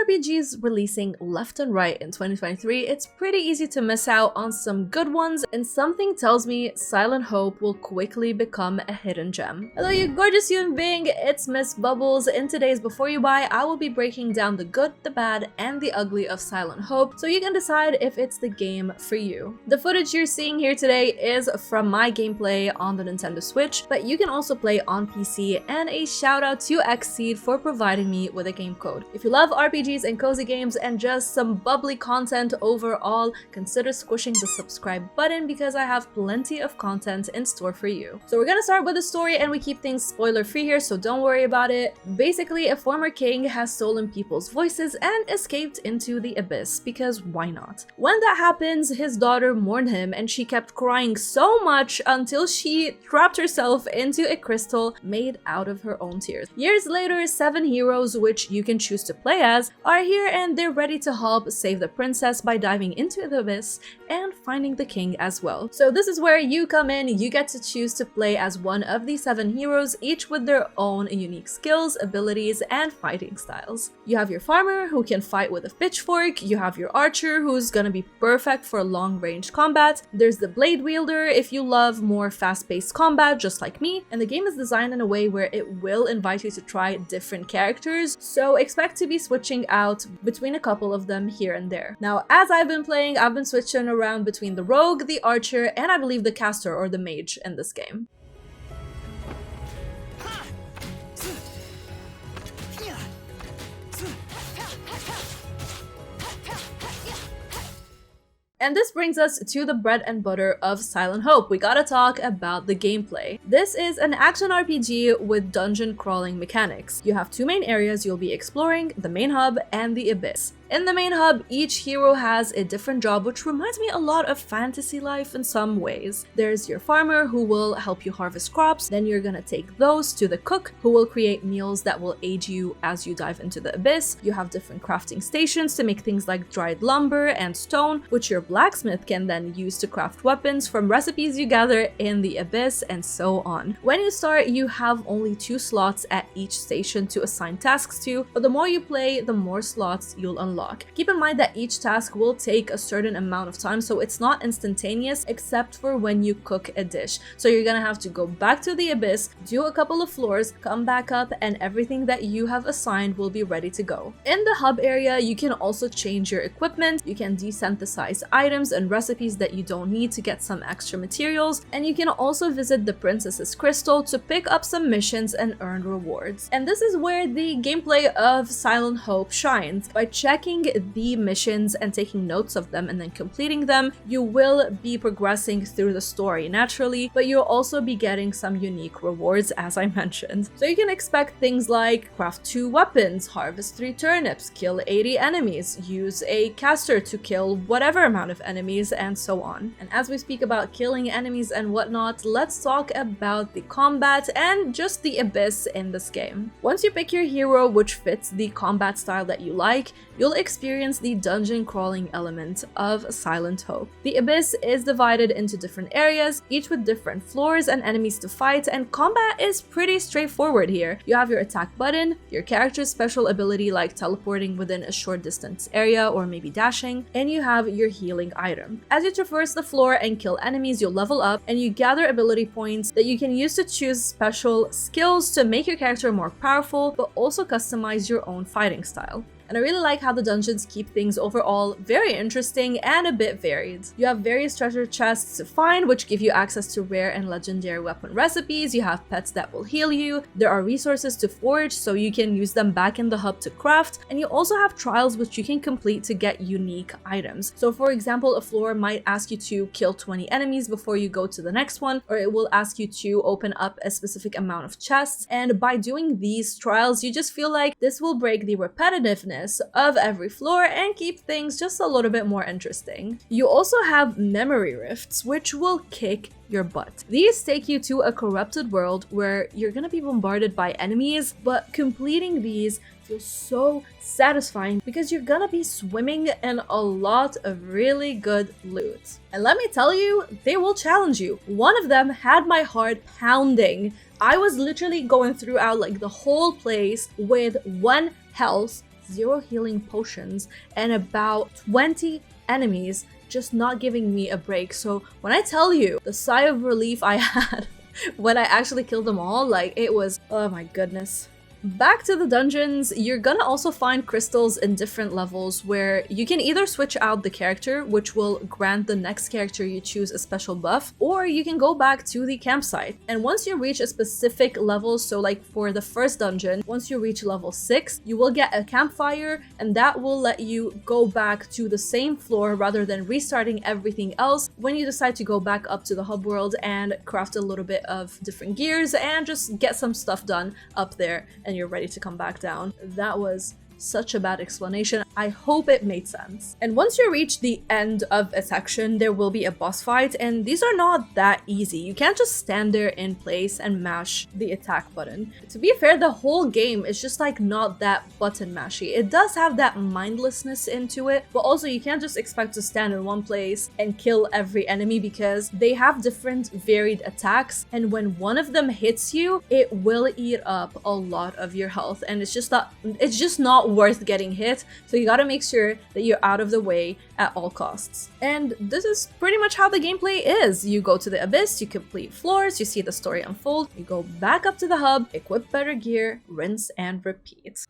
RPGs releasing left and right in 2023, it's pretty easy to miss out on some good ones, and something tells me Silent Hope will quickly become a hidden gem. Hello you gorgeous human being, it's Miss Bubbles. In today's Before You Buy, I will be breaking down the good, the bad, and the ugly of Silent Hope, so you can decide if it's the game for you. The footage you're seeing here today is from my gameplay on the Nintendo Switch, but you can also play on PC, and a shout out to Xseed for providing me with a game code. If you love RPGs and cozy games and just some bubbly content overall, consider squishing the subscribe button because I have plenty of content in store for you. So we're gonna start with the story, and we keep things spoiler free here, so don't worry about it. Basically, a former king has stolen people's voices and escaped into the abyss, because why not? When that happens, his daughter mourned him, and she kept crying so much until she trapped herself into a crystal made out of her own tears. Years later, 7 heroes, which you can choose to play as, are here, and they're ready to help save the princess by diving into the abyss and finding the king as well. So this is where you come in. You get to choose to play as one of the 7 heroes, each with their own unique skills, abilities, and fighting styles. You have your farmer, who can fight with a pitchfork. You have your archer, who's gonna be perfect for long-range combat. There's the blade wielder if you love more fast-paced combat, just like me. And the game is designed in a way where it will invite you to try different characters, so expect to be switching out between a couple of them here and there. Now, as I've been playing, I've been switching around between the rogue, the archer, and I believe the caster or the mage in this game. And this brings us to the bread and butter of Silent Hope. We gotta talk about the gameplay. This is an action RPG with dungeon crawling mechanics. You have 2 main areas you'll be exploring, the main hub and the abyss. In the main hub, each hero has a different job, which reminds me a lot of fantasy life in some ways. There's your farmer, who will help you harvest crops, then you're gonna take those to the cook, who will create meals that will aid you as you dive into the abyss. You have different crafting stations to make things like dried lumber and stone, which your blacksmith can then use to craft weapons from recipes you gather in the abyss, and so on. When you start, you have only 2 slots at each station to assign tasks to, but the more you play, the more slots you'll unlock. Keep in mind that each task will take a certain amount of time, so it's not instantaneous except for when you cook a dish. So you're gonna have to go back to the abyss, do a couple of floors, come back up, and everything that you have assigned will be ready to go. In the hub area, you can also change your equipment, you can desynthesize items and recipes that you don't need to get some extra materials, and you can also visit the princess's crystal to pick up some missions and earn rewards. And this is where the gameplay of Silent Hope shines. By checking the missions and taking notes of them and then completing them, you will be progressing through the story naturally, but you'll also be getting some unique rewards, as I mentioned. So you can expect things like craft 2 weapons, harvest 3 turnips, kill 80 enemies, use a caster to kill whatever amount of enemies, and so on. And as we speak about killing enemies and whatnot, let's talk about the combat and just the abyss in this game. Once you pick your hero which fits the combat style that you like, you'll experience the dungeon crawling element of Silent Hope. The abyss is divided into different areas, each with different floors and enemies to fight, and combat is pretty straightforward here. You have your attack button, your character's special ability like teleporting within a short distance area or maybe dashing, and you have your healing item. As you traverse the floor and kill enemies, you'll level up, and you gather ability points that you can use to choose special skills to make your character more powerful, but also customize your own fighting style. And I really like how the dungeons keep things overall very interesting and a bit varied. You have various treasure chests to find, which give you access to rare and legendary weapon recipes. You have pets that will heal you. There are resources to forge, so you can use them back in the hub to craft. And you also have trials which you can complete to get unique items. So for example, a floor might ask you to kill 20 enemies before you go to the next one, or it will ask you to open up a specific amount of chests. And by doing these trials, you just feel like this will break the repetitiveness of every floor and keep things just a little bit more interesting. You also have memory rifts, which will kick your butt. These take you to a corrupted world where you're gonna be bombarded by enemies, but completing these feels so satisfying because you're gonna be swimming in a lot of really good loot. And let me tell you, they will challenge you. One of them had my heart pounding. I was literally going throughout like the whole place with 1 health, 0 healing potions and about 20 enemies just not giving me a break. So when I tell you the sigh of relief I had when I actually killed them all, like, it was, oh my goodness. Back to the dungeons, you're gonna also find crystals in different levels where you can either switch out the character, which will grant the next character you choose a special buff, or you can go back to the campsite. And once you reach a specific level, so like for the first dungeon, once you reach level 6, you will get a campfire, and that will let you go back to the same floor rather than restarting everything else when you decide to go back up to the hub world and craft a little bit of different gears and just get some stuff done up there, and you're ready to come back down. That was such a bad explanation. I hope it made sense. And once you reach the end of a section, there will be a boss fight, and these are not that easy. You can't just stand there in place and mash the attack button. To be fair, the whole game is just like not that button mashy. It does have that mindlessness into it, but also you can't just expect to stand in one place and kill every enemy because they have different varied attacks, and when one of them hits you, it will eat up a lot of your health, and it's just not worth getting hit. So you gotta make sure that you're out of the way at all costs. And this is pretty much how the gameplay is. You go to the abyss, you complete floors, you see the story unfold, you go back up to the hub, equip better gear, rinse and repeat.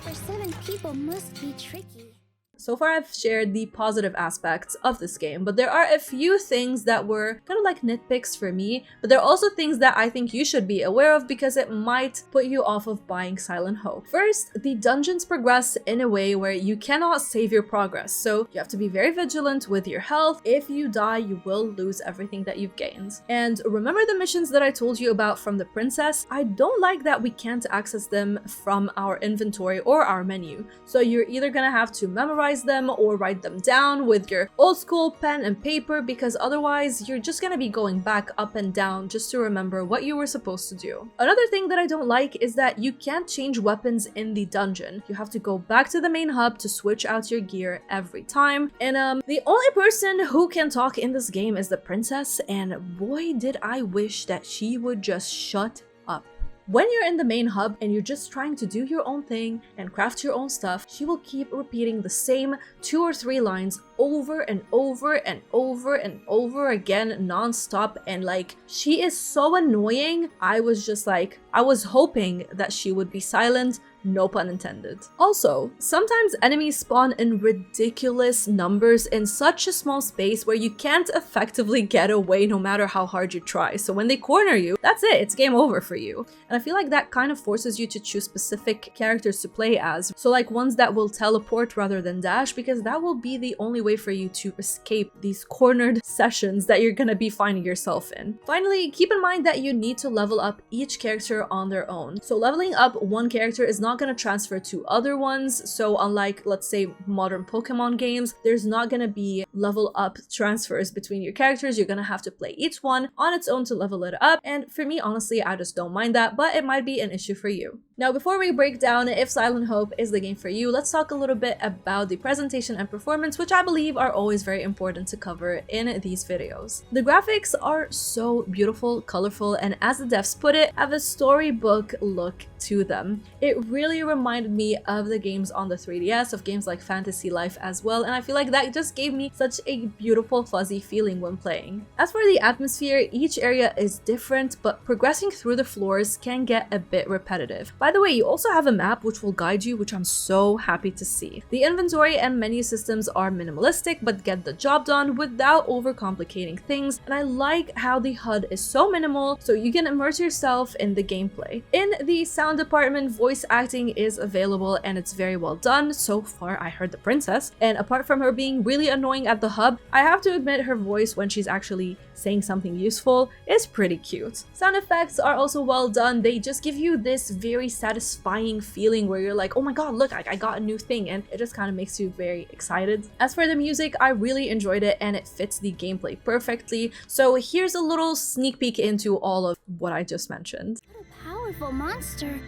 For 7 people must be tricky. So far I've shared the positive aspects of this game, but there are a few things that were kind of like nitpicks for me, but there are also things that I think you should be aware of because it might put you off of buying Silent Hope. First, the dungeons progress in a way where you cannot save your progress, so you have to be very vigilant with your health. If you die, you will lose everything that you've gained. And remember the missions that I told you about from the princess? I don't like that we can't access them from our inventory or our menu, so you're either gonna have to memorize them or write them down with your old school pen and paper, because otherwise you're just gonna be going back up and down just to remember what you were supposed to do. Another thing that I don't like is that you can't change weapons in the dungeon. You have to go back to the main hub to switch out your gear every time. And the only person who can talk in this game is the princess, and boy did I wish that she would just shut up. When you're in the main hub and you're just trying to do your own thing and craft your own stuff, she will keep repeating the same 2 or 3 lines over and over and over and over again non-stop, and like, she is so annoying. I was hoping that she would be silent, no pun intended. Also, sometimes enemies spawn in ridiculous numbers in such a small space where you can't effectively get away no matter how hard you try. So when they corner you, that's it, it's game over for you. And I feel like that kind of forces you to choose specific characters to play as. So like ones that will teleport rather than dash, because that will be the only way for you to escape these cornered sessions that you're gonna be finding yourself in. Finally, keep in mind that you need to level up each character on their own. So leveling up one character is not going to transfer to other ones. So unlike, let's say, modern Pokemon games, there's not going to be level up transfers between your characters. You're going to have to play each one on its own to level it up. And for me, honestly, I just don't mind that, but it might be an issue for you. Now, before we break down if Silent Hope is the game for you, let's talk a little bit about the presentation and performance, which I believe are always very important to cover in these videos. The graphics are so beautiful, colorful, and as the devs put it, have a storybook look to them. It really reminded me of the games on the 3DS, of games like Fantasy Life as well, and I feel like that just gave me such a beautiful fuzzy feeling when playing. As for the atmosphere, each area is different, but progressing through the floors can get a bit repetitive. By the way, you also have a map which will guide you, which I'm so happy to see. The inventory and menu systems are minimalistic but get the job done without overcomplicating things, and I like how the HUD is so minimal so you can immerse yourself in the gameplay. In the sound department, voice acting is available and it's very well done. So far, I heard the princess, and apart from her being really annoying at the hub, I have to admit her voice when she's actually saying something useful is pretty cute. Sound effects are also well done. They just give you this very satisfying feeling where you're like, oh my god, look, I got a new thing, and it just kind of makes you very excited. As for the music, I really enjoyed it and it fits the gameplay perfectly. So here's a little sneak peek into all of what I just mentioned. What a powerful monster.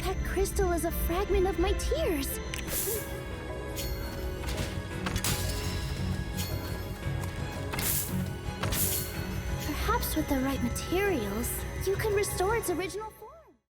That crystal is a fragment of my tears. Perhaps with the right materials, you can restore its original form.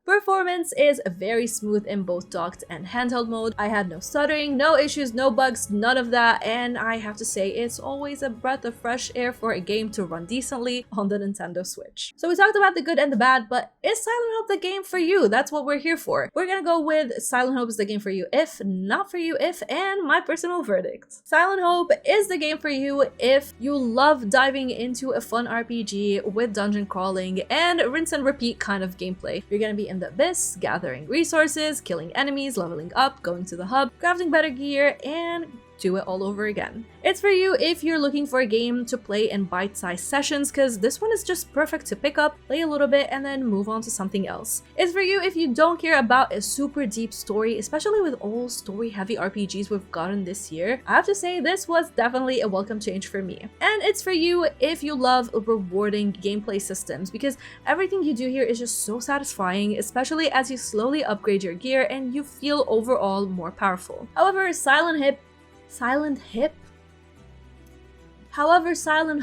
Performance is very smooth in both docked and handheld mode. I had no stuttering, no issues, no bugs, none of that, and I have to say it's always a breath of fresh air for a game to run decently on the Nintendo Switch. So we talked about the good and the bad, but is Silent Hope the game for you? That's what we're here for. We're gonna go with Silent Hope is the game for you if, not for you if, and my personal verdict. Silent Hope is the game for you if you love diving into a fun RPG with dungeon crawling and rinse and repeat kind of gameplay. You're gonna be in the abyss, gathering resources, killing enemies, leveling up, going to the hub, crafting better gear, and do it all over again. It's for you if you're looking for a game to play in bite-sized sessions, because this one is just perfect to pick up, play a little bit, and then move on to something else. It's for you if you don't care about a super deep story, especially with all story-heavy RPGs we've gotten this year. I have to say this was definitely a welcome change for me. And it's for you if you love rewarding gameplay systems, because everything you do here is just so satisfying, especially as you slowly upgrade your gear and you feel overall more powerful. However, Silent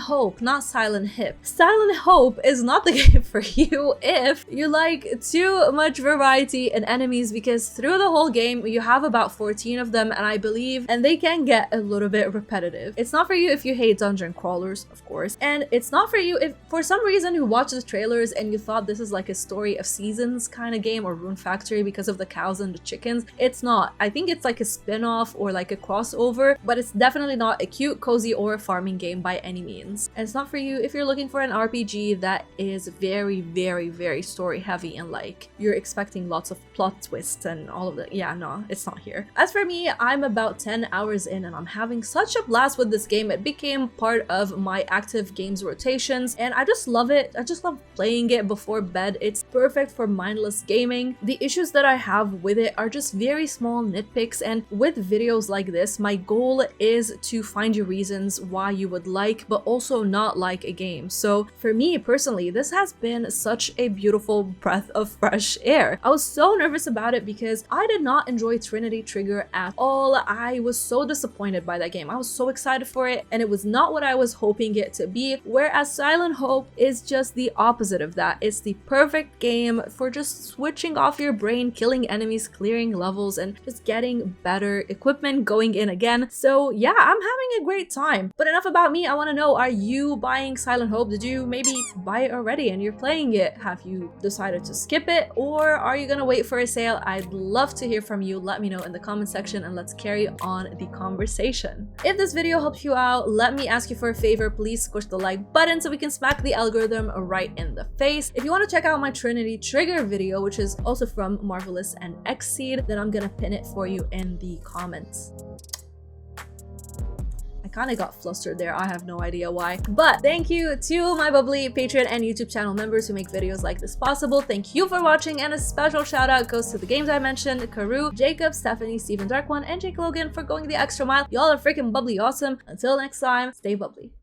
Hope, not Silent Hip. Silent Hope is not the game for you if you like too much variety in enemies, because through the whole game you have about 14 of them, and I believe, and they can get a little bit repetitive. It's not for you if you hate dungeon crawlers, of course, and it's not for you if for some reason you watched the trailers and you thought this is like a Story of Seasons kind of game or Rune Factory because of the cows and the chickens. It's not. I think it's like a spin-off or like a crossover, but it's definitely not a cute, cozy, or a farming game by any means. And it's not for you if you're looking for an RPG that is very story heavy and like you're expecting lots of plot twists and all of that. Yeah, no, it's not here. As for me, I'm about 10 hours in and I'm having such a blast with this game. It became part of my active games rotations and I just love it. I just love playing it before bed. It's perfect for mindless gaming. The issues that I have with it are just very small nitpicks, and with videos like this, my goal is to find you reasons why you would like but also not like a game. So for me personally, this has been such a beautiful breath of fresh air. I was so nervous about it because I did not enjoy Trinity Trigger at all. I was so disappointed by that game. I was so excited for it and it was not what I was hoping it to be, whereas Silent Hope is just the opposite of that. It's the perfect game for just switching off your brain, killing enemies, clearing levels, and just getting better equipment going in again. So yeah, I'm having a great time. But enough about me. I want to know, are you buying Silent Hope? Did you maybe buy it already and you're playing it? Have you decided to skip it, or are you gonna wait for a sale? I'd love to hear from you. Let me know in the comment section and let's carry on the conversation. If this video helped you out, let me ask you for a favor. Please squish the like button so we can smack the algorithm right in the face. If you want to check out my Trinity Trigger video, which is also from Marvelous and Xseed, then I'm gonna pin it for you in the comments. Kind of got flustered there. I have no idea why. But thank you to my bubbly Patreon and YouTube channel members who make videos like this possible. Thank you for watching, and a special shout out goes to the games I mentioned: Karu, Jacob, Stephanie, Steven Dark One, and Jake Logan for going the extra mile. Y'all are freaking bubbly awesome. Until next time, stay bubbly.